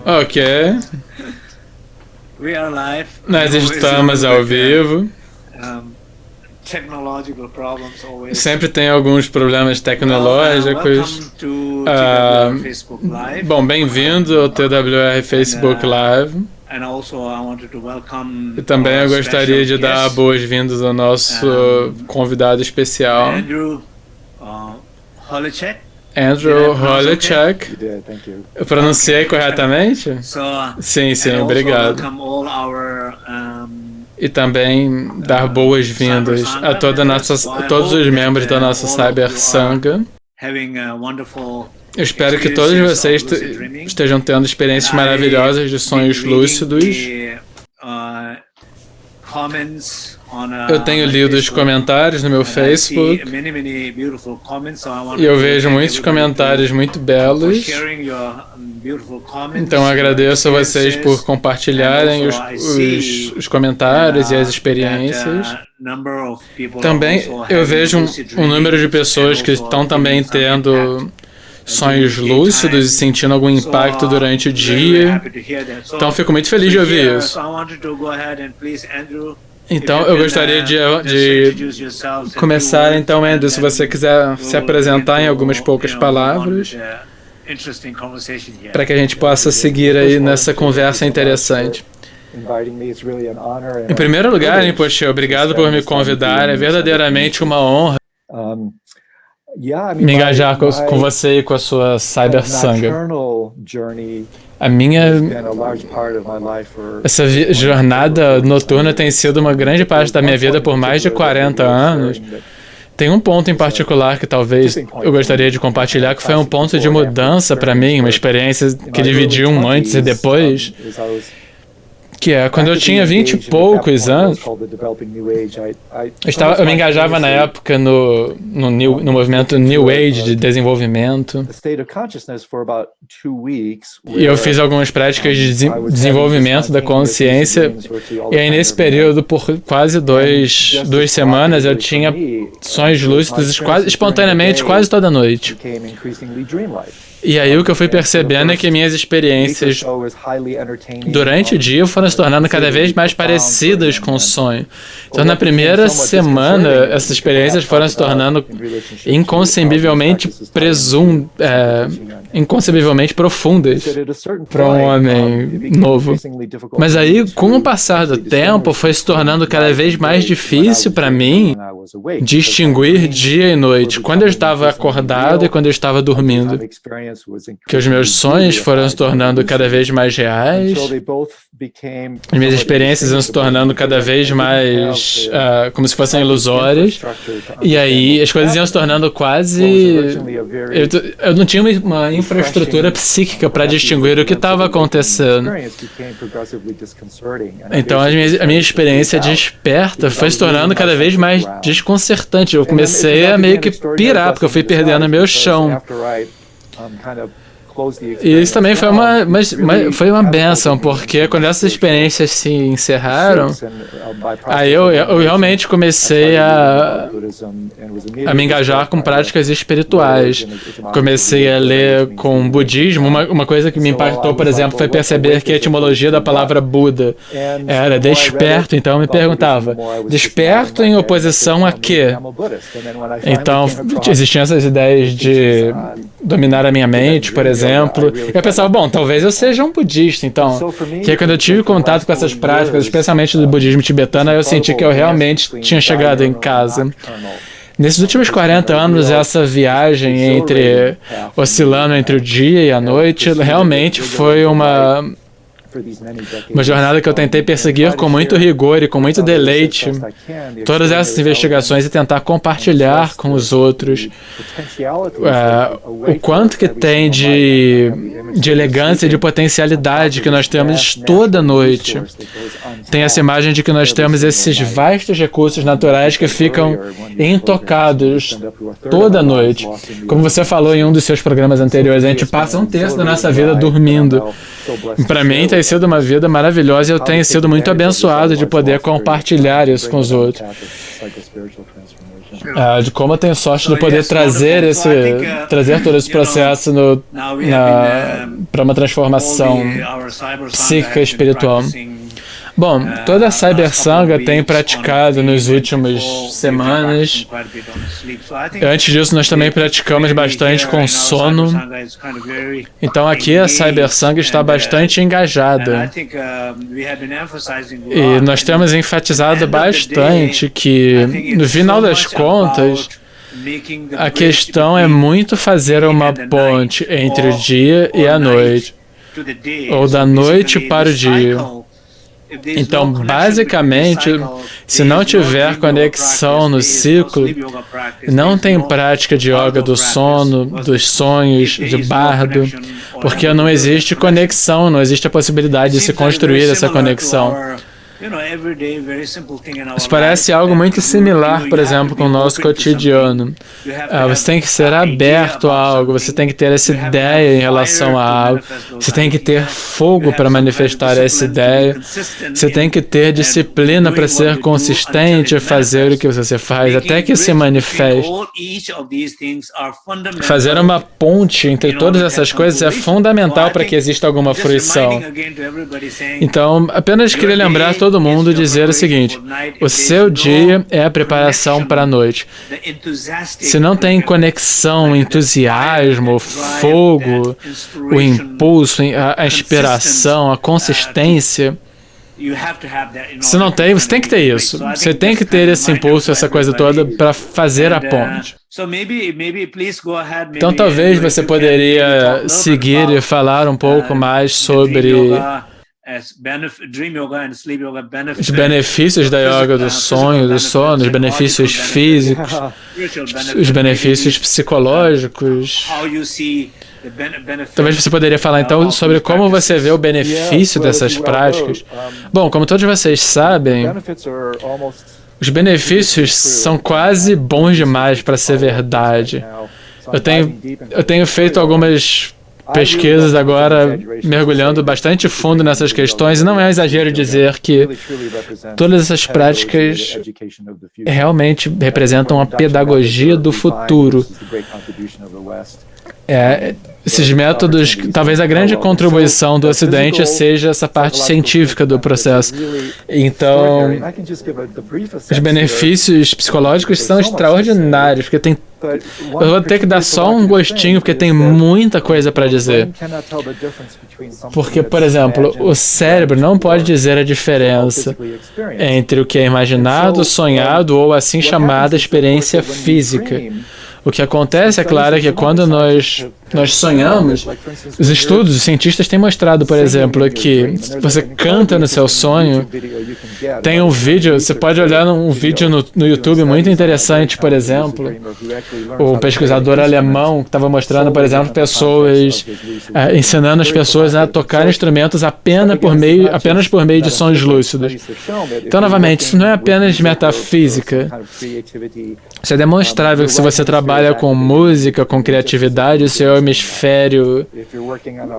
Ok. We are live. Nós estamos ao vivo. Technological problems always. Sempre tem alguns problemas tecnológicos. Welcome to TWR Facebook Live. Bom, bem-vindo ao TWR Facebook Live. And also I wanted to welcome E também eu our gostaria de special dar guest, boas-vindas ao nosso convidado especial, Andrew Holecek. Andrew Holecek. You did, thank you. Eu pronunciei corretamente? So, Sim, sim, and also obrigado. welcome all our, E também dar boas-vindas a todos os membros da nossa Cyber Sangha. having a wonderful Eu espero que todos vocês estejam tendo experiências maravilhosas de sonhos lúcidos. Eu tenho lido os comentários no meu Facebook e eu vejo muitos comentários muito belos. Então agradeço a vocês por compartilharem os comentários e as experiências. Também eu vejo um número de pessoas que estão também tendo sonhos lúcidos e sentindo algum impacto durante o dia. Então fico muito feliz de ouvir isso. Então eu gostaria de começar então, Andrew, se você quiser se apresentar em algumas poucas palavras, para que a gente possa seguir aí nessa conversa interessante. Em primeiro lugar, Rinpoche, obrigado por me convidar, é verdadeiramente uma honra me engajar com você e com a sua Cyber Sangha. Essa jornada noturna tem sido uma grande parte da minha vida por mais de 40 anos. Tem um ponto em particular que talvez eu gostaria de compartilhar, que foi um ponto de mudança para mim, uma experiência que dividiu um antes e depois. Que é, quando eu tinha 20 e poucos anos, eu me engajava na época no movimento New Age de desenvolvimento. E eu fiz algumas práticas de desenvolvimento da consciência. E aí, nesse período, por quase duas semanas, eu tinha sonhos lúcidos quase espontaneamente, quase toda noite. E aí o que eu fui percebendo é que minhas experiências durante o dia foram se tornando cada vez mais parecidas com o sonho. Então na primeira semana, essas experiências foram se tornando inconcebivelmente profundas para um homem novo. Mas aí, com o passar do tempo, foi se tornando cada vez mais difícil para mim distinguir dia e noite, quando eu estava acordado e quando eu estava dormindo. Que os meus sonhos foram se tornando cada vez mais reais, as minhas experiências iam se tornando cada vez mais como se fossem ilusórias, e aí as coisas iam se tornando quase... Eu não tinha uma infraestrutura psíquica para distinguir o que estava acontecendo. Então a minha experiência desperta foi se tornando cada vez mais desconcertante. Eu comecei a meio que pirar, porque eu fui perdendo meu chão. E isso também foi uma bênção, porque quando essas experiências se encerraram, aí eu realmente comecei a me engajar com práticas espirituais. Comecei a ler com o budismo. Uma coisa que me impactou, por exemplo, foi perceber que a etimologia da palavra Buda era desperto. Então eu me perguntava, desperto em oposição a quê? Então existiam essas ideias de dominar a minha mente, por exemplo. E eu pensava, bom, talvez eu seja um budista, então. Que aí, quando eu tive contato com essas práticas, especialmente do budismo tibetano, eu senti que eu realmente tinha chegado em casa. Nesses últimos 40 anos, essa viagem oscilando entre o dia e a noite, realmente foi uma jornada que eu tentei perseguir com muito rigor e com muito deleite todas essas investigações e tentar compartilhar com os outros o quanto que tem de elegância e de potencialidade que nós temos toda noite. Tem essa imagem de que nós temos esses vastos recursos naturais que ficam intocados toda noite. Como você falou em um dos seus programas anteriores, a gente passa um terço da nossa vida dormindo. Para mim tem sido uma vida maravilhosa e eu tenho sido muito abençoado de poder compartilhar isso com os outros. de como eu tenho sorte de poder trazer todo esse processo para uma transformação psíquica e espiritual. Bom, toda a Cyber Sangha tem praticado nos últimos semanas. Antes disso, nós também praticamos bastante com sono. Então aqui a Cyber Sangha está bastante engajada. E nós temos enfatizado bastante que, no final das contas, a questão é muito fazer uma ponte entre o dia e a noite, ou da noite para o dia. Então, basicamente, se não tiver conexão no ciclo, não tem prática de yoga do sono, dos sonhos, de bardo, porque não existe conexão, não existe a possibilidade de se construir essa conexão. Isso parece algo muito similar, por exemplo, com o nosso cotidiano. Você tem que ser aberto a algo, você tem que ter essa ideia em relação a algo, você tem que ter fogo para manifestar essa ideia, você tem que ter disciplina para ser consistente e fazer o que você faz, até que se manifeste. Fazer uma ponte entre todas essas coisas é fundamental para que exista alguma fruição. Então, apenas queria lembrar todo mundo dizer o seguinte: o seu dia é a preparação para a noite. Se não tem conexão, entusiasmo, fogo, o impulso, a inspiração, a consistência, se não tem, você tem que ter isso. Você tem que ter esse impulso, essa coisa toda para fazer a ponte. Então talvez você poderia seguir e falar um pouco mais sobre os benefícios da yoga do sonho, do sono, os benefícios físicos, os benefícios psicológicos. Talvez você poderia falar então sobre como você vê o benefício dessas práticas. Bom, como todos vocês sabem, os benefícios são quase bons demais para ser verdade. Eu tenho feito algumas pesquisas agora, mergulhando bastante fundo nessas questões, e não é exagero dizer que todas essas práticas realmente representam a pedagogia do futuro. Esses métodos, talvez a grande contribuição do Ocidente seja essa parte científica do processo. Então, os benefícios psicológicos são extraordinários, porque tem. Eu vou ter que dar só um gostinho, porque tem muita coisa para dizer. Porque, por exemplo, o cérebro não pode dizer a diferença entre o que é imaginado, sonhado ou assim chamada experiência física. O que acontece, é claro, é que quando nós sonhamos, os estudos, os cientistas têm mostrado, por exemplo, que se você canta no seu sonho, tem um vídeo, você pode olhar um vídeo no YouTube muito interessante, por exemplo, o pesquisador alemão que estava mostrando, por exemplo, pessoas, ensinando as pessoas a tocar instrumentos apenas por meio de sons lúcidos. Então, novamente, isso não é apenas metafísica. Isso é demonstrável que se você trabalha com música, com criatividade, o seu hemisfério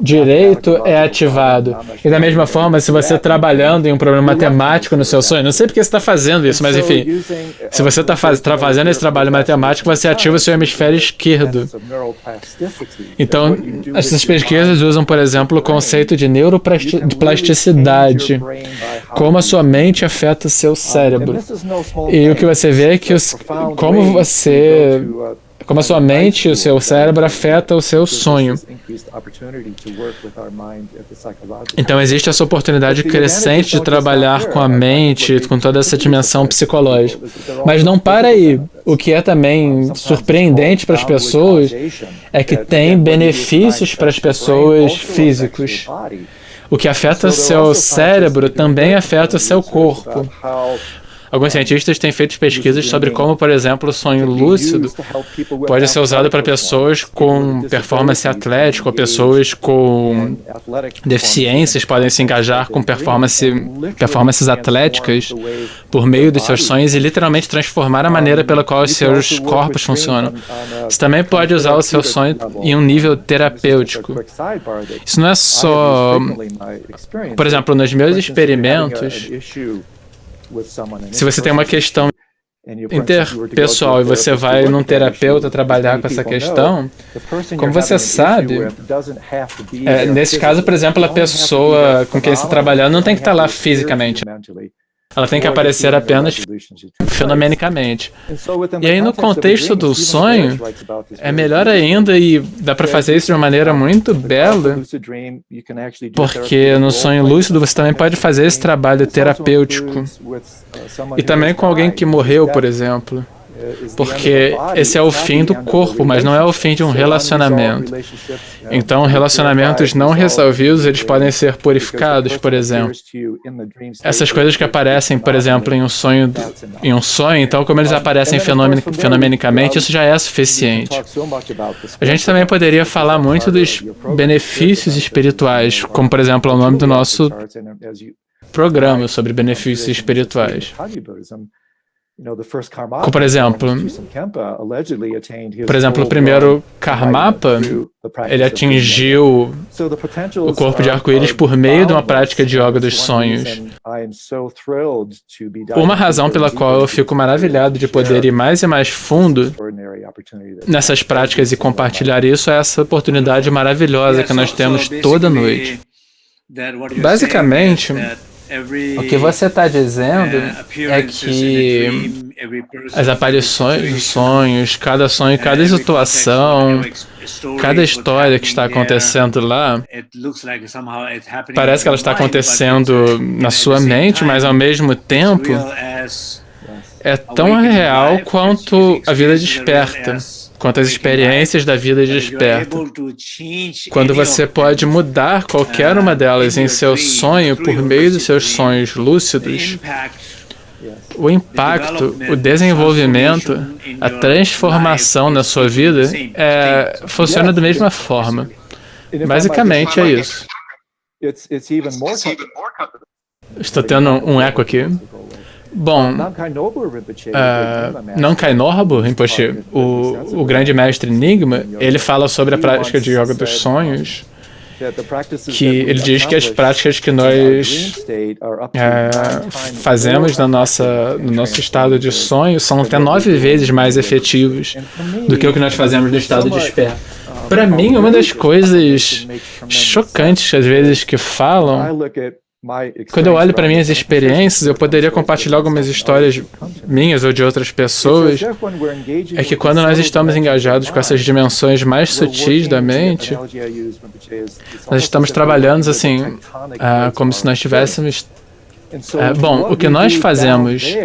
direito é ativado. E da mesma forma, se você trabalhando em um problema matemático no seu sonho, não sei porque você está fazendo isso, mas enfim, se você está fazendo esse trabalho matemático, você ativa o seu hemisfério esquerdo. Então, essas pesquisas usam, por exemplo, o conceito de neuroplasticidade, como a sua mente afeta o seu cérebro. E o que você vê é que como a sua mente e o seu cérebro afeta o seu sonho. Então existe essa oportunidade crescente de trabalhar com a mente, com toda essa dimensão psicológica. Mas não para aí. O que é também surpreendente para as pessoas é que tem benefícios para as pessoas físicos. O que afeta o seu cérebro também afeta o seu corpo. Alguns cientistas têm feito pesquisas sobre como, por exemplo, o sonho lúcido pode ser usado para pessoas com performance atlética ou pessoas com deficiências podem se engajar com performances atléticas por meio dos seus sonhos e literalmente transformar a maneira pela qual os seus corpos funcionam. Você também pode usar o seu sonho em um nível terapêutico. Isso não é só... Por exemplo, nos meus experimentos, se você tem uma questão interpessoal e você vai num terapeuta trabalhar com essa questão, como você sabe, nesse caso, por exemplo, a pessoa com quem você está trabalhando não tem que estar lá fisicamente. Ela tem que aparecer apenas fenomenicamente. E aí, no contexto do sonho, é melhor ainda, e dá para fazer isso de uma maneira muito bela, porque no sonho lúcido você também pode fazer esse trabalho terapêutico. E também com alguém que morreu, por exemplo. Porque esse é o fim do corpo, mas não é o fim de um relacionamento. Então, relacionamentos não resolvidos, eles podem ser purificados, por exemplo. Essas coisas que aparecem, por exemplo, em um sonho, então, como eles aparecem fenomenicamente, isso já é suficiente. A gente também poderia falar muito dos benefícios espirituais, como, por exemplo, o nome do nosso programa sobre benefícios espirituais. Como, por exemplo, o primeiro Karmapa, ele atingiu o corpo de arco-íris por meio de uma prática de yoga dos sonhos. Uma razão pela qual eu fico maravilhado de poder ir mais e mais fundo nessas práticas e compartilhar isso é essa oportunidade maravilhosa que nós temos toda noite. Basicamente, o que você está dizendo é que as aparições dos sonhos, cada sonho, cada situação, cada história que está acontecendo lá, parece que ela está acontecendo na sua mente, mas ao mesmo tempo é tão real quanto a vida desperta, quanto as experiências da vida desperta. Quando você pode mudar qualquer uma delas em seu sonho por meio dos seus sonhos lúcidos, o impacto, o desenvolvimento, a transformação na sua vida funciona da mesma forma. Basicamente é isso. Estou tendo um eco aqui. Bom, Namkhai Norbu Rinpoche, o grande mestre Nyingma, ele fala sobre a prática de yoga dos sonhos, que ele diz que as práticas que nós fazemos no nosso estado de sonho são até 9 vezes mais efetivos do que o que nós fazemos no estado desperto. Para mim, uma das coisas chocantes, às vezes, que falam, quando eu olho para minhas experiências, eu poderia compartilhar algumas histórias minhas ou de outras pessoas, é que quando nós estamos engajados com essas dimensões mais sutis da mente, nós estamos trabalhando assim, como se nós tivéssemos... Bom, o que nós fazemos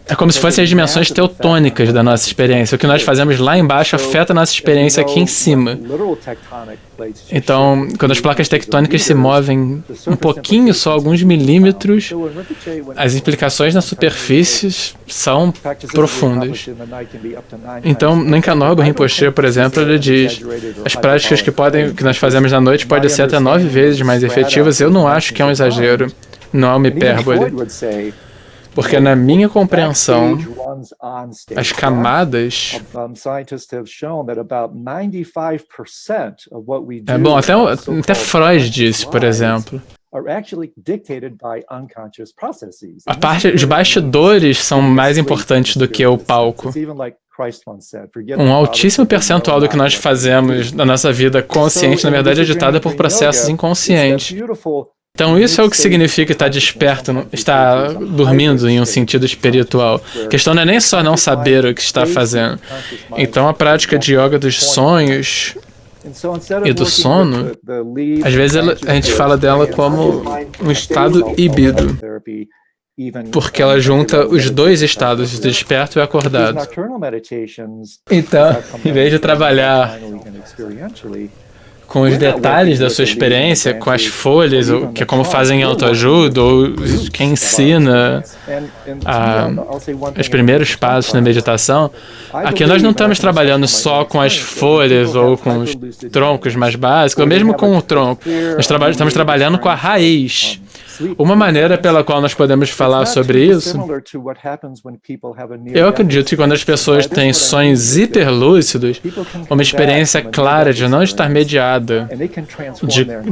é como se fossem as dimensões teutônicas da nossa experiência. O que nós fazemos lá embaixo afeta a nossa experiência aqui em cima. Então, quando as placas tectônicas se movem um pouquinho, só alguns milímetros, as implicações na superfície são profundas. Então, no Namkhai Rinpoche, por exemplo, ele diz, as práticas que nós fazemos na noite podem ser até 9 vezes mais efetivas. Eu não acho que é um exagero, não é uma hipérbole. Porque na minha compreensão, as camadas... Bom, até Freud disse, por exemplo. Os bastidores são mais importantes do que o palco. Um altíssimo percentual do que nós fazemos na nossa vida consciente, na verdade, é ditado por processos inconscientes. Então, isso é o que significa estar desperto, estar dormindo em um sentido espiritual. A questão não é nem só não saber o que está fazendo. Então, a prática de yoga dos sonhos e do sono, às vezes a gente fala dela como um estado híbrido, porque ela junta os dois estados, desperto e acordado. Então, em vez de trabalhar com os detalhes da sua experiência, com as folhas, que é como fazem em autoajuda, ou quem ensina os primeiros passos na meditação, aqui nós não estamos trabalhando só com as folhas ou com os troncos mais básicos, ou mesmo com o tronco. Nós estamos trabalhando com a raiz. Uma maneira pela qual nós podemos falar sobre isso, eu acredito que quando as pessoas têm sonhos hiperlúcidos, uma experiência clara de não estar mediada,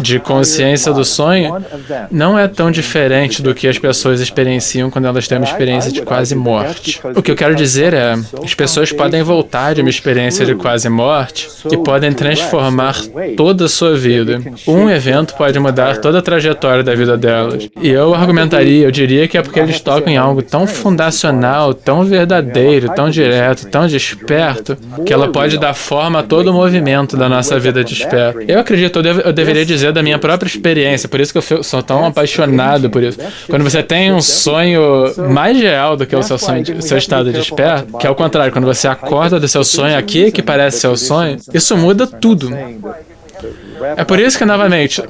de consciência do sonho, não é tão diferente do que as pessoas experienciam quando elas têm uma experiência de quase morte. O que eu quero dizer é, as pessoas podem voltar de uma experiência de quase morte e podem transformar toda a sua vida. Um evento pode mudar toda a trajetória da vida delas. E eu argumentaria, eu diria que é porque eles tocam em algo tão fundacional, tão verdadeiro, tão direto, tão desperto, que ela pode dar forma a todo o movimento da nossa vida desperta. Eu acredito, eu deveria dizer da minha própria experiência, por isso que eu sou tão apaixonado por isso. Quando você tem um sonho mais real do que o seu sonho, seu estado desperto, que é o contrário, quando você acorda do seu sonho, aqui que parece seu sonho, isso muda tudo. É por isso que, novamente,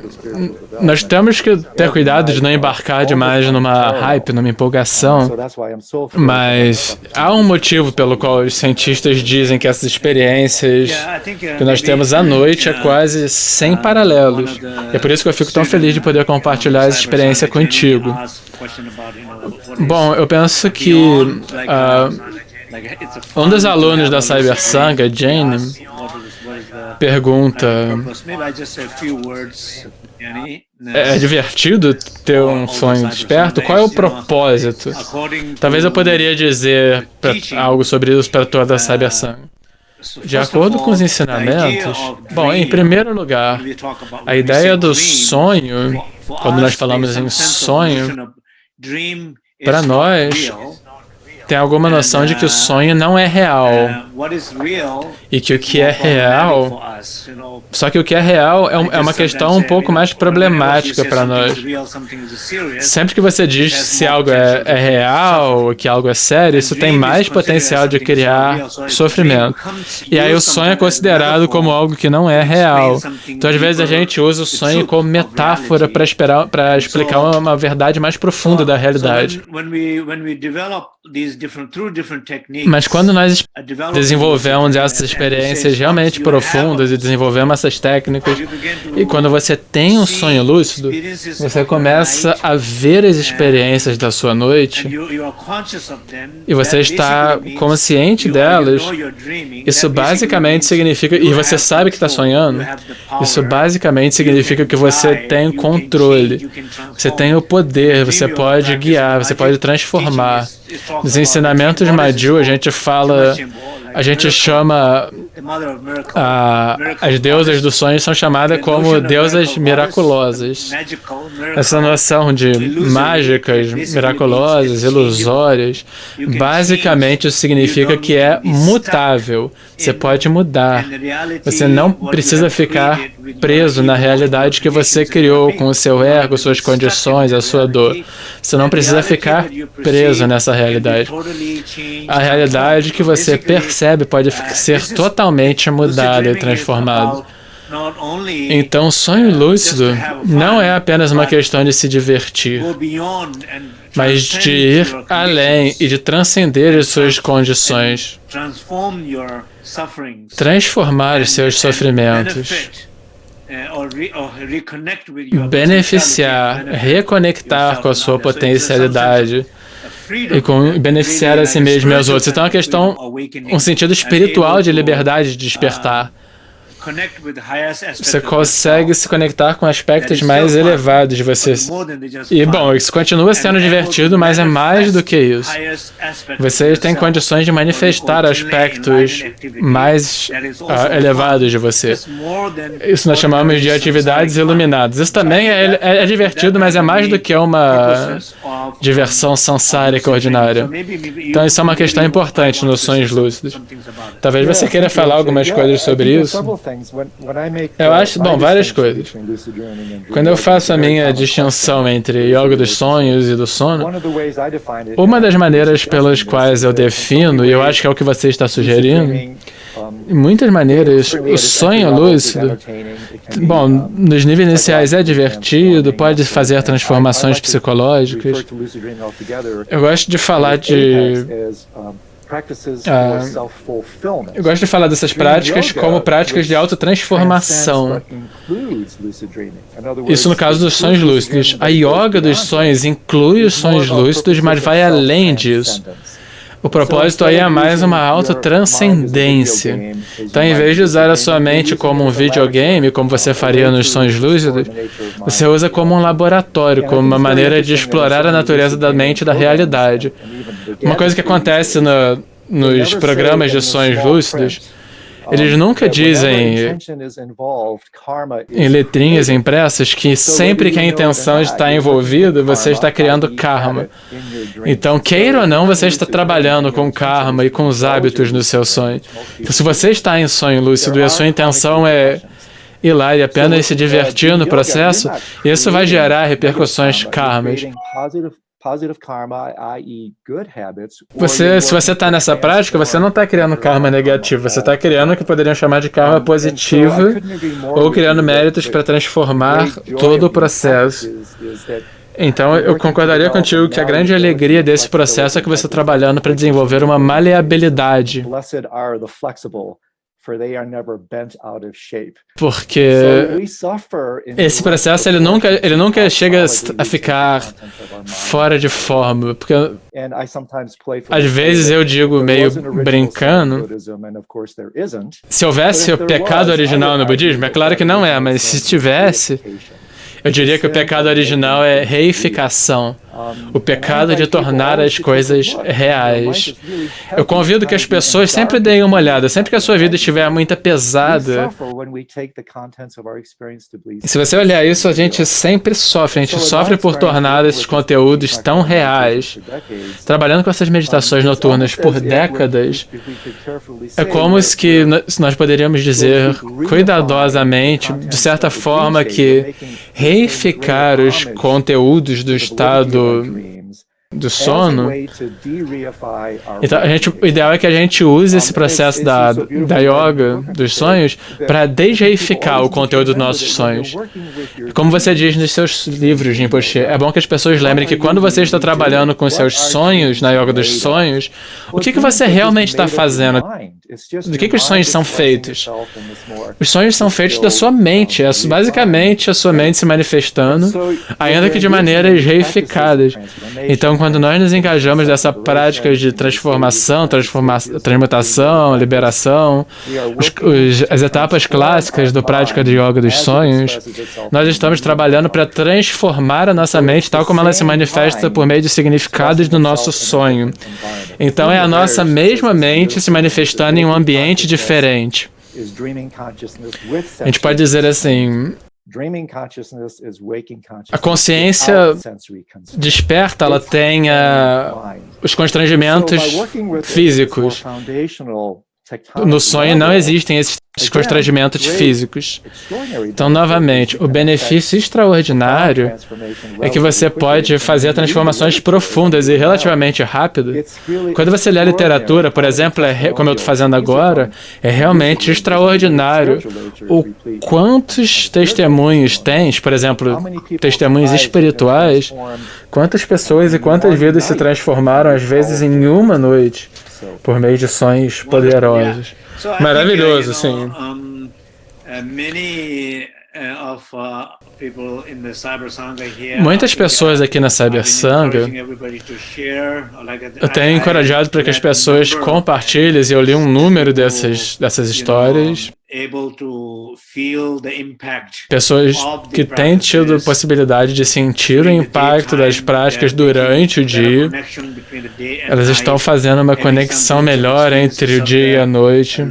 nós temos que ter cuidado de não embarcar demais numa hype, numa empolgação, mas há um motivo pelo qual os cientistas dizem que essas experiências que nós temos à noite é quase sem paralelos. É por isso que eu fico tão feliz de poder compartilhar essa experiência contigo. Bom, eu penso que um dos alunos da Cybersanga, Jane, pergunta: é divertido ter um sonho desperto? Qual é o propósito? Talvez eu poderia dizer algo sobre isso para toda a Cybersanga. De acordo com os ensinamentos, bom, em primeiro lugar, a ideia do sonho, quando nós falamos em sonho, para nós, tem alguma noção de que o sonho não é real. E que o que é real... Só que o que é real é uma questão um pouco mais problemática para nós. Sempre que você diz se algo é real, que algo é sério, isso tem mais potencial de criar sofrimento. E aí o sonho é considerado como algo que não é real. Então, às vezes, a gente usa o sonho como metáfora para explicar uma verdade mais profunda da realidade. Mas quando nós desenvolvemos essas experiências realmente profundas e desenvolvemos essas técnicas, e quando você tem um sonho lúcido, você começa a ver as experiências da sua noite e você está consciente delas. Isso basicamente significa, e você sabe que está sonhando, isso basicamente significa que você tem controle, você tem o poder, você pode guiar, você pode transformar. Nos ensinamentos de Madhu, a gente chama as deusas dos sonhos são chamadas como deusas miraculosas. Essa noção de mágicas, miraculosas, ilusórias, basicamente isso significa que é mutável. Você pode mudar. Você não precisa ficar preso na realidade que você criou com o seu ego, suas condições, a sua dor. Você não precisa ficar preso nessa realidade. A realidade que você percebe pode ser totalmente mudada e transformada. Então, sonho lúcido não é apenas uma questão de se divertir, mas de ir além e de transcender as suas condições, transformar os seus sofrimentos, beneficiar, reconectar com a sua potencialidade e beneficiar a si mesmo e aos outros. Então é uma questão, um sentido espiritual de liberdade, de despertar. Você consegue se conectar com aspectos mais elevados de você. E, bom, isso continua sendo divertido, mas é mais do que isso. Você tem condições de manifestar aspectos mais elevados de você. Isso nós chamamos de atividades iluminadas. Isso também é divertido, mas é mais do que uma diversão sansárica ordinária. Então, isso é uma questão importante nos sonhos lúcidos. Talvez você queira falar algumas coisas sobre isso. Eu acho, bom, várias coisas. Quando eu faço a minha distinção entre yoga dos sonhos e do sono, uma das maneiras pelas quais eu defino, e eu acho que é o que você está sugerindo, em muitas maneiras, o sonho lúcido, bom, nos níveis iniciais é divertido, pode fazer transformações psicológicas. Eu gosto de falar de Eu gosto de falar dessas práticas como práticas de autotransformação. Isso no caso dos sonhos lúcidos. A yoga dos sonhos inclui os sonhos lúcidos, mas vai além disso. O propósito aí é mais uma autotranscendência. Então, em vez de usar a sua mente como um videogame, como você faria nos sonhos lúcidos, você usa como um laboratório, como uma maneira de explorar a natureza da mente e da realidade. Uma coisa que acontece nos programas de sonhos lúcidos, eles nunca dizem em letrinhas impressas que sempre que a intenção está envolvida, você está criando karma. Então, queira ou não, você está trabalhando com karma e com os hábitos no seu sonho. Então, se você está em sonho lúcido e a sua intenção é ir lá e apenas se divertir no processo, isso vai gerar repercussões karmas. Se você está nessa prática, você não está criando karma negativo, você está criando o que poderiam chamar de karma positivo ou criando méritos para transformar todo o processo. Então, eu concordaria contigo que a grande alegria desse processo é que você está trabalhando para desenvolver uma maleabilidade. Porque esse processo ele nunca chega a ficar fora de forma. Porque às vezes eu digo meio brincando, se houvesse o pecado original no budismo, é claro que não é, mas se tivesse, eu diria que o pecado original é reificação. O pecado de tornar as coisas reais. Eu convido que as pessoas sempre deem uma olhada, sempre que a sua vida estiver muito pesada. Se você olhar isso, a gente sempre sofre. A gente sofre por tornar esses conteúdos tão reais. Trabalhando com essas meditações noturnas por décadas, é como se nós poderíamos dizer cuidadosamente, de certa forma, que reificar os conteúdos do estado do sono. Então, o ideal é que a gente use esse processo da yoga, dos sonhos, para desreificar o conteúdo dos nossos sonhos. Como você diz nos seus livros, Rinpoche, é bom que as pessoas lembrem que quando você está trabalhando com os seus sonhos, na yoga dos sonhos, o que você realmente está fazendo? Do que os sonhos são feitos? Os sonhos são feitos da sua mente, é basicamente a sua mente se manifestando, ainda que de maneiras reificadas. Então, quando nós nos engajamos nessa prática de transmutação, liberação, as etapas clássicas da prática de yoga dos sonhos, nós estamos trabalhando para transformar a nossa mente tal como ela se manifesta por meio de significados do nosso sonho. Então, é a nossa mesma mente se manifestando em um ambiente diferente. A gente pode dizer assim, a consciência desperta, ela tem os constrangimentos físicos. No sonho não existem esses constrangimentos físicos. Então, novamente, o benefício extraordinário é que você pode fazer transformações profundas e relativamente rápido. Quando você lê a literatura, por exemplo, como eu estou fazendo agora, é realmente extraordinário o quantos testemunhos tens, por exemplo, testemunhos espirituais, quantas pessoas e quantas vidas se transformaram, às vezes, em uma noite, por meio de sonhos poderosos. Maravilhoso, sim. Muitas pessoas aqui na Cyber Sangha, eu tenho encorajado para que as pessoas compartilhem, e eu li um número dessas histórias. Pessoas que têm tido a possibilidade de sentir o impacto das práticas durante o dia, elas estão fazendo uma conexão melhor entre o dia e a noite,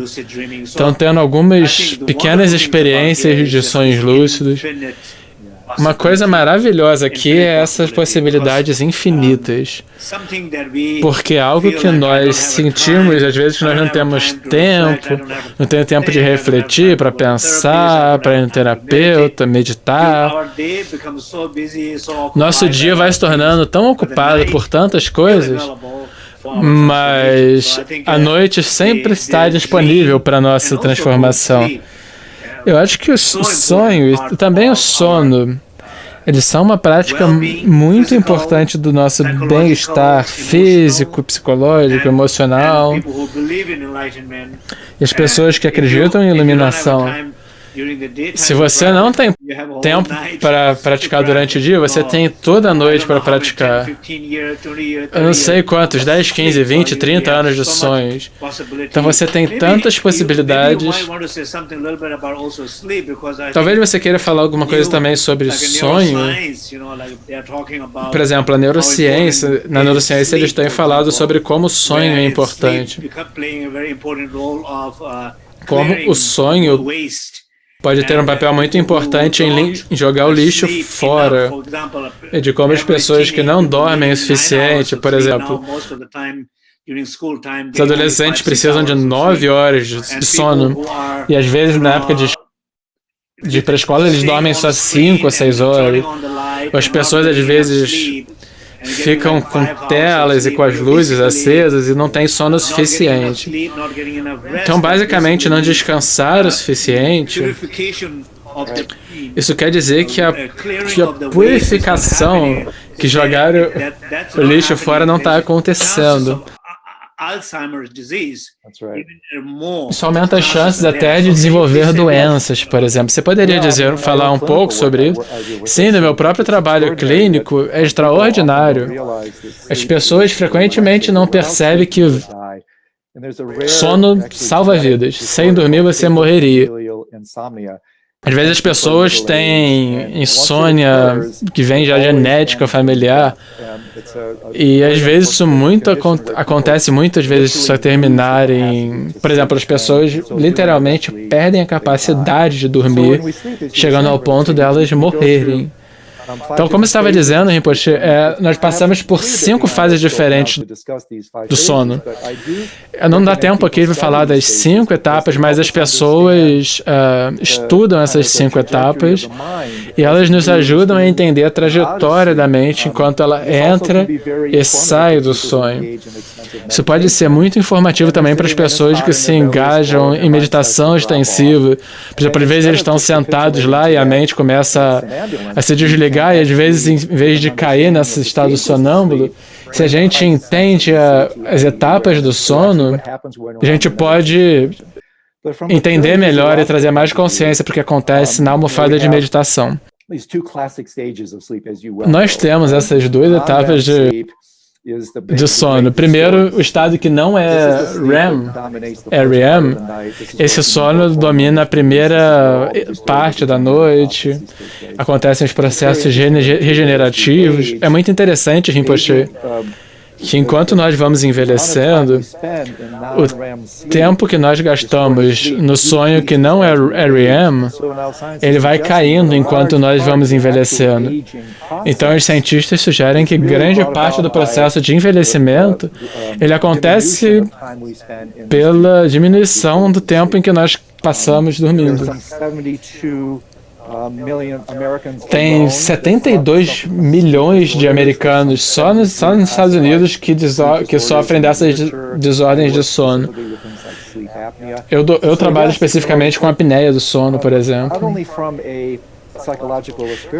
estão tendo algumas pequenas experiências de sonhos lúcidos. Uma coisa maravilhosa aqui é essas possibilidades infinitas, porque é algo que nós sentimos, às vezes nós não temos tempo de refletir, para pensar, para ir no terapeuta, meditar. Nosso dia vai se tornando tão ocupado por tantas coisas, mas a noite sempre está disponível para a nossa transformação. Eu acho que o sonho e também o sono Eles são uma prática muito importante do nosso bem-estar físico, psicológico, emocional. E as pessoas que acreditam em iluminação, se você não tem tempo para praticar durante o dia, você tem toda a noite para praticar. Eu não sei quantos, 10, 15, 20, 30 anos de sonhos. Então você tem tantas possibilidades. Talvez você queira falar alguma coisa também sobre sonho. Por exemplo, na neurociência eles têm falado sobre como o sonho é importante. Como o sonho pode ter um papel muito importante em jogar o lixo fora. E de como as pessoas que não dormem o suficiente, por exemplo, os adolescentes precisam de 9 horas de sono. E às vezes na época de pré-escola eles dormem só 5 ou 6 horas. As pessoas às vezes ficam com telas e com as luzes acesas e não têm sono suficiente. Então, basicamente, não descansar o suficiente, isso quer dizer que a purificação, que jogar o lixo fora não está acontecendo. Isso aumenta as chances até de desenvolver doenças, por exemplo. Você poderia falar um pouco sobre isso? Sim, no meu próprio trabalho clínico é extraordinário. As pessoas frequentemente não percebem que sono salva vidas. Sem dormir você morreria. Às vezes as pessoas têm insônia que vem já genética, familiar, e às vezes isso acontece muitas vezes só terminarem. Por exemplo, as pessoas literalmente perdem a capacidade de dormir, chegando ao ponto delas morrerem. Então, como eu estava dizendo, Rinpoche, nós passamos por 5 fases diferentes do sono. Não dá tempo aqui para falar das 5 etapas, mas as pessoas estudam essas 5 etapas e elas nos ajudam a entender a trajetória da mente enquanto ela entra e sai do sonho. Isso pode ser muito informativo também para as pessoas que se engajam em meditação extensiva. Por exemplo, às vezes eles estão sentados lá e a mente começa a se desligar e às vezes, em vez de cair nesse estado sonâmbulo, se a gente entende as etapas do sono, a gente pode entender melhor e trazer mais consciência para o que acontece na almofada de meditação. Nós temos essas 2 etapas de sono. Primeiro, o estado que não é REM, é REM. Esse sono domina a primeira parte da noite. Acontecem os processos regenerativos. É muito interessante, Rinpoche, que enquanto nós vamos envelhecendo, o tempo que nós gastamos no sonho que não é REM, ele vai caindo enquanto nós vamos envelhecendo. Então, os cientistas sugerem que grande parte do processo de envelhecimento, ele acontece pela diminuição do tempo em que nós passamos dormindo. Tem 72 milhões de americanos só nos Estados Unidos que sofrem dessas desordens de sono. Eu trabalho especificamente com apneia do sono, por exemplo.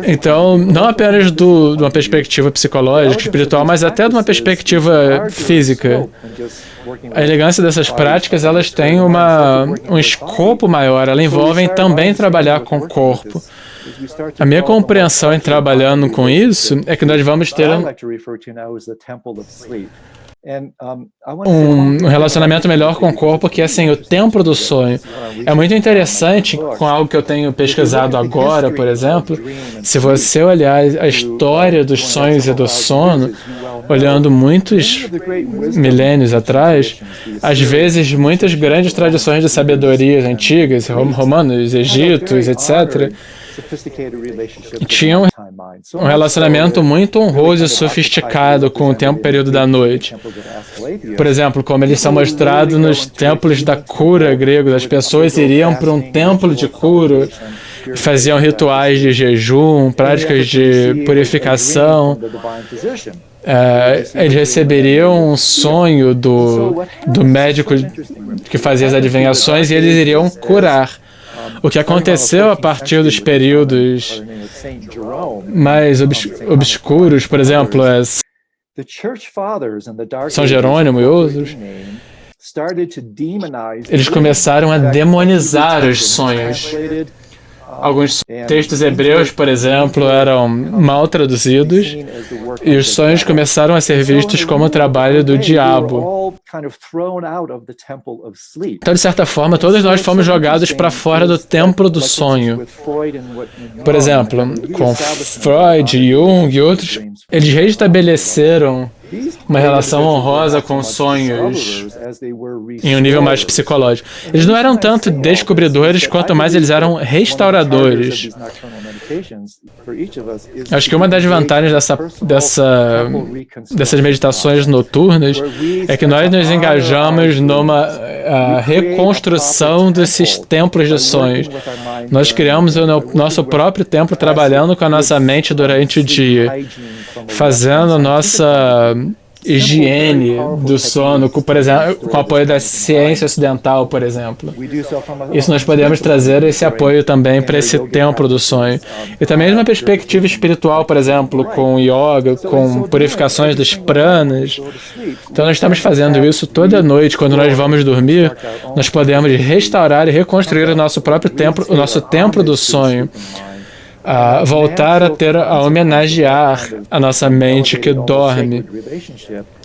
Então, não apenas de uma perspectiva psicológica, espiritual, mas até de uma perspectiva física. A elegância dessas práticas, elas têm um escopo maior, elas envolvem também trabalhar com o corpo. A minha compreensão em trabalhando com isso é que nós vamos ter um relacionamento melhor com o corpo, que é assim, o templo do sonho. É muito interessante, com algo que eu tenho pesquisado agora, por exemplo, se você olhar a história dos sonhos e do sono, olhando muitos milênios atrás, às vezes muitas grandes tradições de sabedorias antigas, romanos, egípcios, etc., tinham um relacionamento muito honroso e sofisticado com o período da noite. Por exemplo, como eles são mostrados nos templos da cura gregos, as pessoas iriam para um templo de cura, faziam rituais de jejum, práticas de purificação. Eles receberiam um sonho do médico que fazia as adivinhações e eles iriam curar. O que aconteceu a partir dos períodos mais obscuros, por exemplo, São Jerônimo e outros, eles começaram a demonizar os sonhos. Alguns textos hebreus, por exemplo, eram mal traduzidos e os sonhos começaram a ser vistos como o trabalho do diabo. Então, de certa forma, todos nós fomos jogados para fora do templo do sonho. Por exemplo, com Freud, Jung e outros, eles restabeleceram uma relação honrosa com sonhos em um nível mais psicológico. Eles não eram tanto descobridores, quanto mais eles eram restauradores. Acho que uma das vantagens dessas meditações noturnas é que nós nos engajamos numa reconstrução desses templos de sonhos. Nós criamos o nosso próprio templo trabalhando com a nossa mente durante o dia, fazendo a nossa higiene do sono, por exemplo, com o apoio da ciência ocidental, por exemplo. Isso nós podemos trazer esse apoio também para esse templo do sonho. E também de uma perspectiva espiritual, por exemplo, com yoga, com purificações dos pranas. Então nós estamos fazendo isso toda noite. Quando nós vamos dormir, nós podemos restaurar e reconstruir o nosso próprio templo, o nosso templo do sonho. Voltar a homenagear a nossa mente que dorme,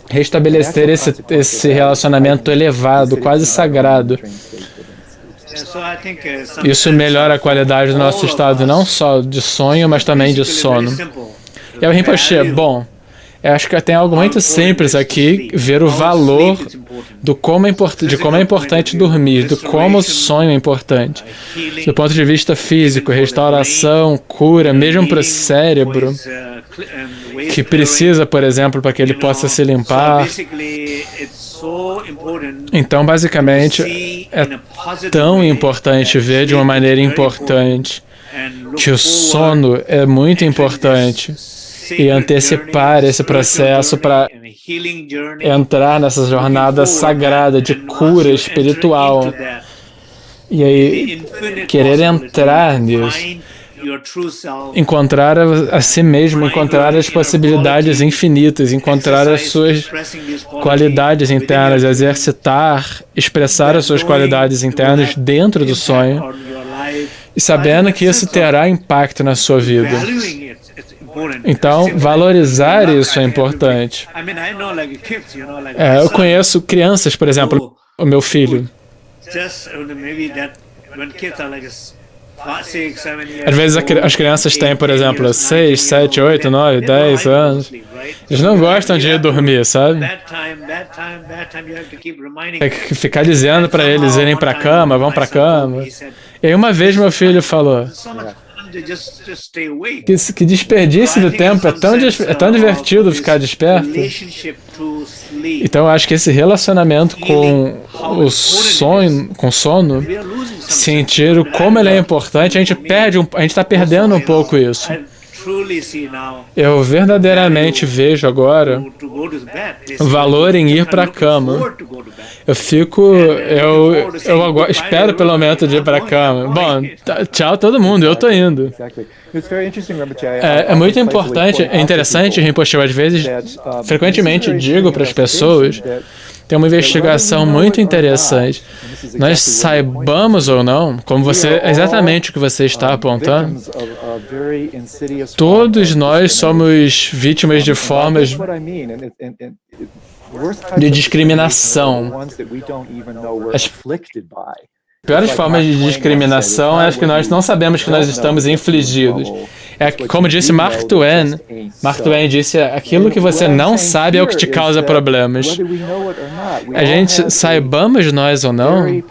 restabelecer esse relacionamento elevado, quase sagrado. Isso melhora a qualidade do nosso estado, não só de sonho, mas também de sono. E aí o Rinpoche, bom, eu acho que tem algo muito simples aqui, ver o valor de como é importante dormir, de como o sonho é importante. Do ponto de vista físico, restauração, cura, mesmo para o cérebro, que precisa, por exemplo, para que ele possa se limpar. Então, basicamente, é tão importante ver de uma maneira importante que o sono é muito importante. E antecipar esse processo para entrar nessa jornada sagrada de cura espiritual. E aí, querer entrar nisso, encontrar a si mesmo, encontrar as possibilidades infinitas, encontrar as suas qualidades internas, exercitar, expressar as suas qualidades internas dentro do sonho, e sabendo que isso terá impacto na sua vida. Então, valorizar isso é importante. Eu conheço crianças, por exemplo, o meu filho. Às vezes as crianças têm, por exemplo, 6, 7, 8, 9, 10 anos. Eles não gostam de ir dormir, sabe? Tem que ficar dizendo para eles irem para a cama, vão para a cama. E aí uma vez meu filho falou: que desperdício do tempo, é tão divertido ficar desperto. Então eu acho que esse relacionamento com o sonho, com o sono, sentir como ele é importante, a gente está perdendo um pouco isso. Eu verdadeiramente vejo agora valor em ir para a cama. Eu espero pelo momento de ir para a cama. Bom, tchau todo mundo, eu estou indo. É muito importante, é interessante, Rinpoche, às vezes, frequentemente digo para as pessoas, tem uma investigação muito interessante. Nós saibamos ou não, exatamente o que você está apontando, todos nós somos vítimas de formas de discriminação. As piores formas de discriminação é as que nós não sabemos que nós estamos infligidos. Como disse Mark Twain disse, aquilo que você não sabe é o que te causa problemas. A gente, saibamos nós ou não,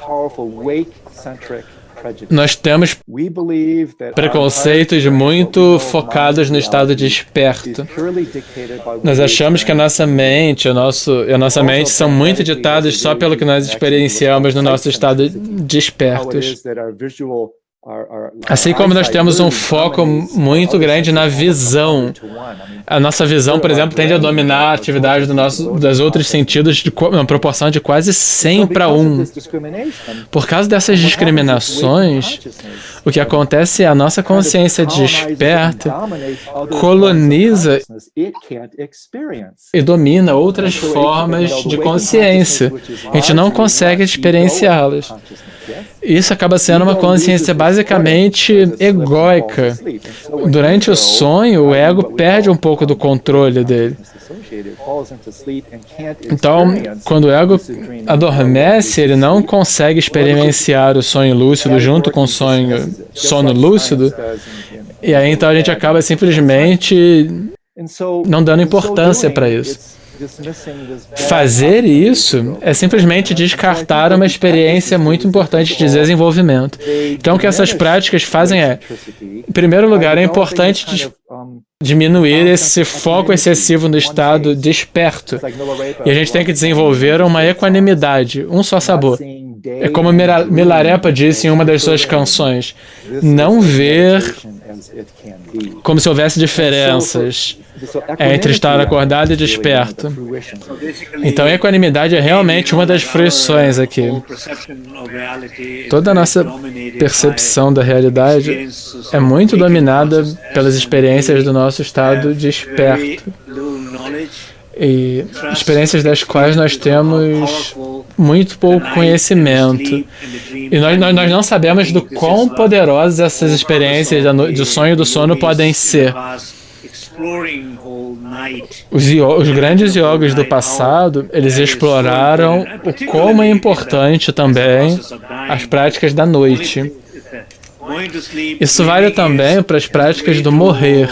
nós temos preconceitos muito focados no estado desperto. Nós achamos que a nossa mente e a nossa mente são muito ditados só pelo que nós experienciamos no nosso estado despertos. Assim como nós temos um foco muito grande na visão, a nossa visão, por exemplo, tende a dominar a atividade das outros sentidos uma proporção de quase 100 para 1. Por causa dessas discriminações, o que acontece é a nossa consciência desperta coloniza e domina outras formas de consciência. A gente não consegue experienciá-las. Isso acaba sendo uma consciência basicamente egóica. Durante o sonho, o ego perde um pouco do controle dele. Então, quando o ego adormece, ele não consegue experienciar o sonho lúcido junto com o sono lúcido, e aí então a gente acaba simplesmente não dando importância para isso. Fazer isso é simplesmente descartar uma experiência muito importante de desenvolvimento. Então, o que essas práticas fazem é, em primeiro lugar, é importante diminuir esse foco excessivo no estado desperto. E a gente tem que desenvolver uma equanimidade, um só sabor. É como Milarepa disse em uma das suas canções, não ver como se houvesse diferenças entre estar acordado e desperto. Então, a equanimidade é realmente uma das fruições aqui. Toda a nossa percepção da realidade é muito dominada pelas experiências do nosso estado desperto. E experiências das quais nós temos muito pouco conhecimento. E nós não sabemos do quão poderosas essas experiências do sonho e do sono podem ser. Os grandes yogis do passado, eles exploraram o como é importante também as práticas da noite. Isso vale também para as práticas do morrer.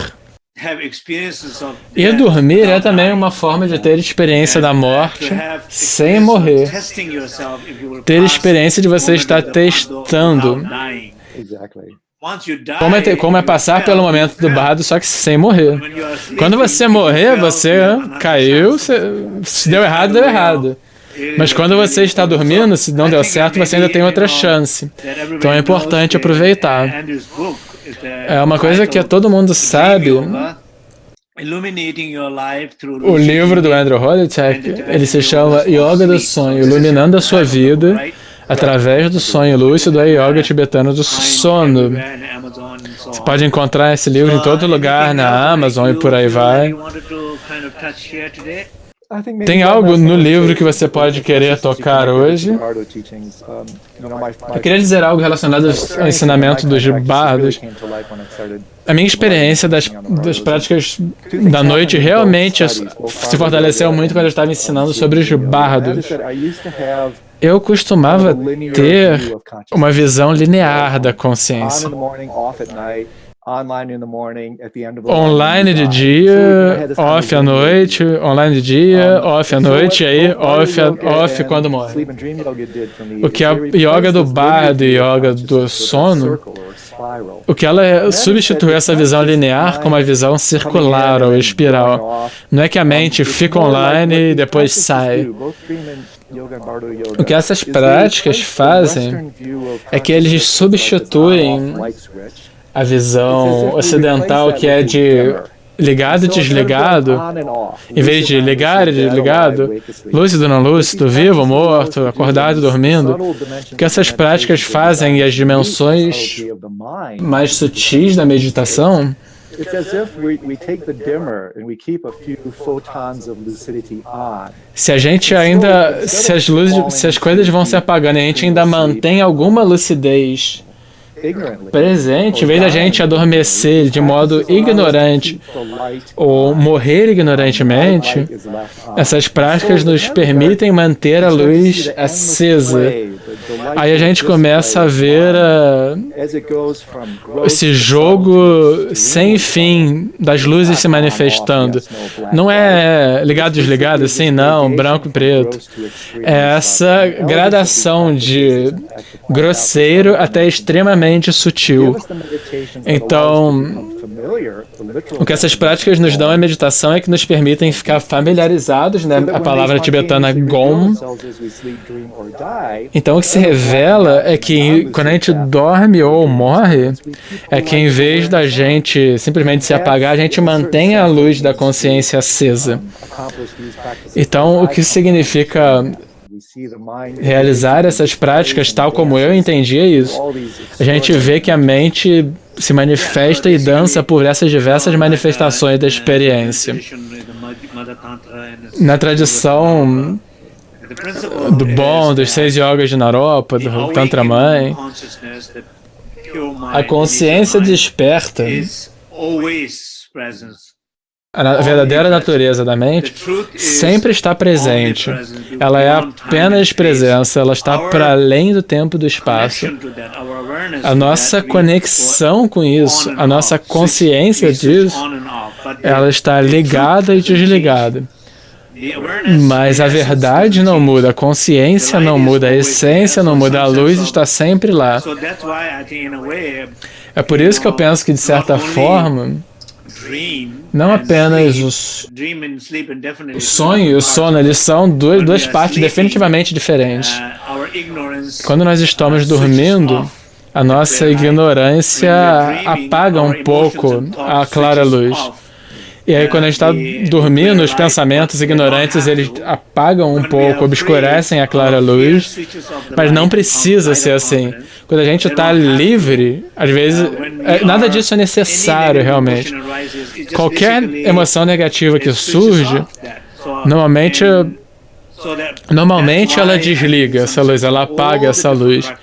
E dormir é também uma forma de ter experiência da morte sem morrer. Ter experiência de você estar testando. Como é passar pelo momento do bardo, só que sem morrer. Quando você morrer, você caiu, se deu errado, deu errado. Mas quando você está dormindo, se não deu certo, você ainda tem outra chance. Então é importante aproveitar. É uma coisa que todo mundo sabe. O livro do Andrew Holecek, ele se chama Yoga do Sonho, Iluminando a Sua Vida através do sonho lúcido, a yoga tibetana do sono. Você pode encontrar esse livro em todo lugar, na Amazon e por aí vai. Tem algo no livro que você pode querer tocar hoje? Eu queria dizer algo relacionado ao ensinamento dos bardos. A minha experiência das práticas da noite realmente se fortaleceu muito quando eu estava ensinando sobre os bardos. Eu costumava ter uma visão linear da consciência. Online de dia, off à noite, online de dia, off à noite, e aí off quando morre. O que a yoga do bardo e yoga do sono, o que ela substituiu essa visão linear com uma visão circular ou espiral. Não é que a mente fica online e depois sai. O que essas práticas fazem é que eles substituem a visão ocidental, que é de ligado e desligado, em vez de ligar e desligado, lúcido, não lúcido, vivo, morto, acordado, dormindo. O que essas práticas fazem e as dimensões mais sutis da meditação se a gente ainda, se as coisas vão se apagando e a gente ainda mantém alguma lucidez presente, em vez da gente adormecer de modo ignorante ou morrer ignorantemente, essas práticas nos permitem manter a luz acesa. Aí a gente começa a ver esse jogo sem fim das luzes se manifestando. Não é ligado, desligado, assim, não, branco e preto. É essa gradação de grosseiro até extremamente sutil. Então, O que essas práticas nos dão é meditação, é que nos permitem ficar familiarizados, né? A palavra tibetana Gom. Então o que se revela é que quando a gente dorme ou morre, é que em vez da gente simplesmente se apagar, a gente mantém a luz da consciência acesa. Então o que significa realizar essas práticas, tal como eu entendia isso, a gente vê que a mente se manifesta e dança por essas diversas manifestações da experiência. Na tradição do Bon, dos 6 yogas de Naropa, do Tantra Mãe, a consciência desperta, a verdadeira natureza da mente sempre está presente. Ela é apenas presença, ela está para além do tempo e do espaço. A nossa conexão com isso, a nossa consciência disso, ela está ligada e desligada. Mas a verdade não muda, a consciência não muda, a essência não muda, a luz está sempre lá. É por isso que eu penso que, de certa forma, não apenas o sonho e o sono, eles são duas partes definitivamente diferentes. Quando nós estamos dormindo, a nossa ignorância apaga um pouco a clara luz. E aí, quando a gente está dormindo, os pensamentos ignorantes, eles apagam um pouco, obscurecem a clara luz, mas não precisa ser assim. Quando a gente está livre, às vezes, nada disso é necessário, realmente. Qualquer emoção negativa que surge, normalmente ela desliga essa luz, ela apaga essa luz.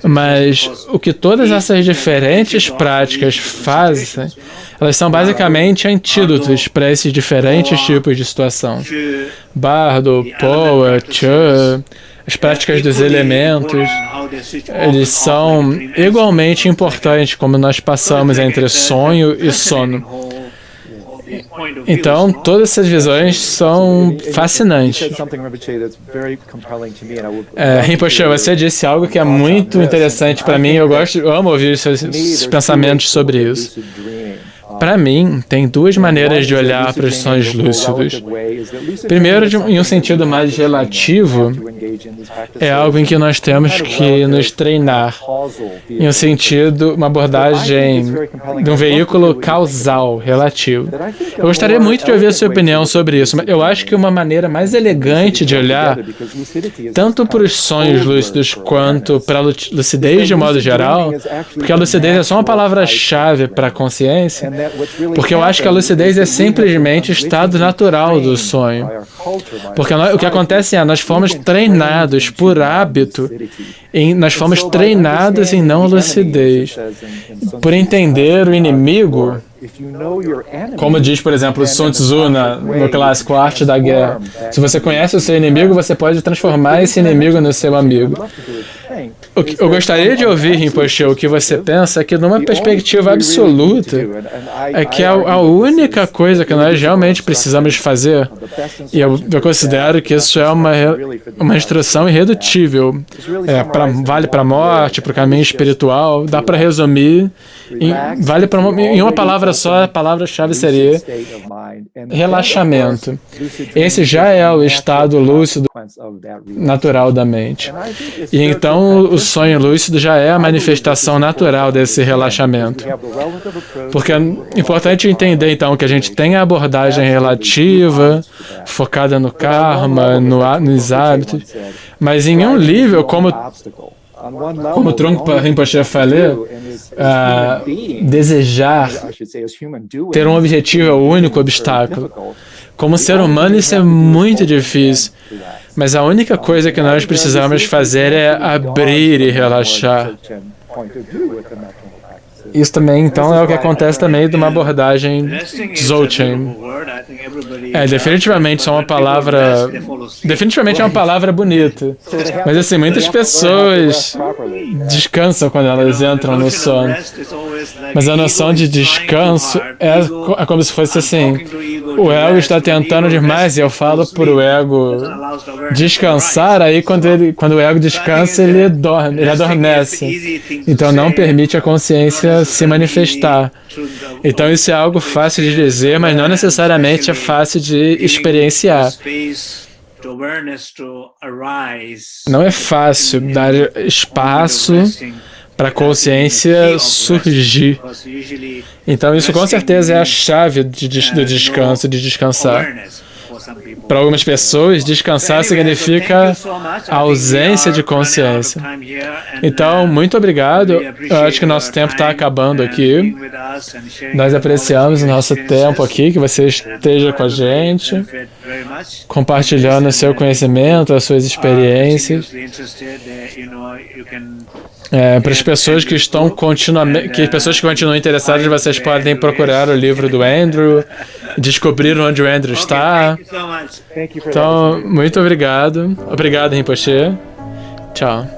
Mas o que todas essas diferentes práticas fazem, elas são basicamente antídotos para esses diferentes tipos de situação. Bardo, Poa, Chö, as práticas dos elementos, eles são igualmente importantes como nós passamos entre sonho e sono. Então, todas essas visões são fascinantes. Rinpoche, você disse algo que é muito interessante para mim. Eu amo ouvir seus pensamentos sobre isso. Para mim, tem duas maneiras de olhar para os sonhos lúcidos. Primeiro, em um sentido mais relativo, é algo em que nós temos que nos treinar. Em um sentido, uma abordagem de um veículo causal, relativo. Eu gostaria muito de ouvir a sua opinião sobre isso, mas eu acho que uma maneira mais elegante de olhar, tanto para os sonhos lúcidos quanto para a lucidez de modo geral, porque a lucidez é só uma palavra-chave para a consciência, porque eu acho que a lucidez é simplesmente o estado natural do sonho. Porque o que acontece é, nós fomos treinados por hábito, nós fomos treinados em não lucidez, por entender o inimigo, como diz, por exemplo, Sun Tzu no clássico Arte da Guerra. Se você conhece o seu inimigo, você pode transformar esse inimigo no seu amigo. Eu gostaria de ouvir, Rinpoche, o que você pensa, que numa perspectiva absoluta, é que a única coisa que nós realmente precisamos fazer, e eu considero que isso é uma instrução irredutível, vale para a morte, para o caminho espiritual, dá para resumir, em uma palavra só, a palavra-chave seria relaxamento. Esse já é o estado lúcido natural da mente. E então o sonho lúcido já é a manifestação natural desse relaxamento. Porque é importante entender então que a gente tem a abordagem relativa, focada no karma, nos hábitos, mas em um nível, como o Trungpa Rinpoche falou, desejar ter um objetivo é o único obstáculo. Como ser humano, isso é muito difícil. Mas a única coisa que nós precisamos fazer é abrir e relaxar. Isso também, então, é o que acontece também de uma abordagem Dzogchen. Definitivamente é uma palavra. Definitivamente é uma palavra bonita. Mas assim, muitas pessoas descansam quando elas entram no sono. Mas a noção de descanso é como se fosse assim: o ego está tentando demais e eu falo para o ego descansar, aí quando o ego descansa, ele adormece. Então não permite a consciência se manifestar. Então isso é algo fácil de dizer, mas não necessariamente é fácil de experienciar. Não é fácil dar espaço para a consciência surgir. Então isso com certeza é a chave do descanso, de descansar. Para algumas pessoas, descansar significa ausência de consciência. Então, muito obrigado. Eu acho que nosso tempo está acabando aqui. Nós apreciamos o nosso tempo aqui, que você esteja com a gente, compartilhando o seu conhecimento, as suas experiências. Para as pessoas que estão pessoas que continuam interessadas, vocês podem procurar o livro do Andrew, descobrir onde o Andrew está. Então, muito obrigado. Obrigado, Rinpoche. Tchau.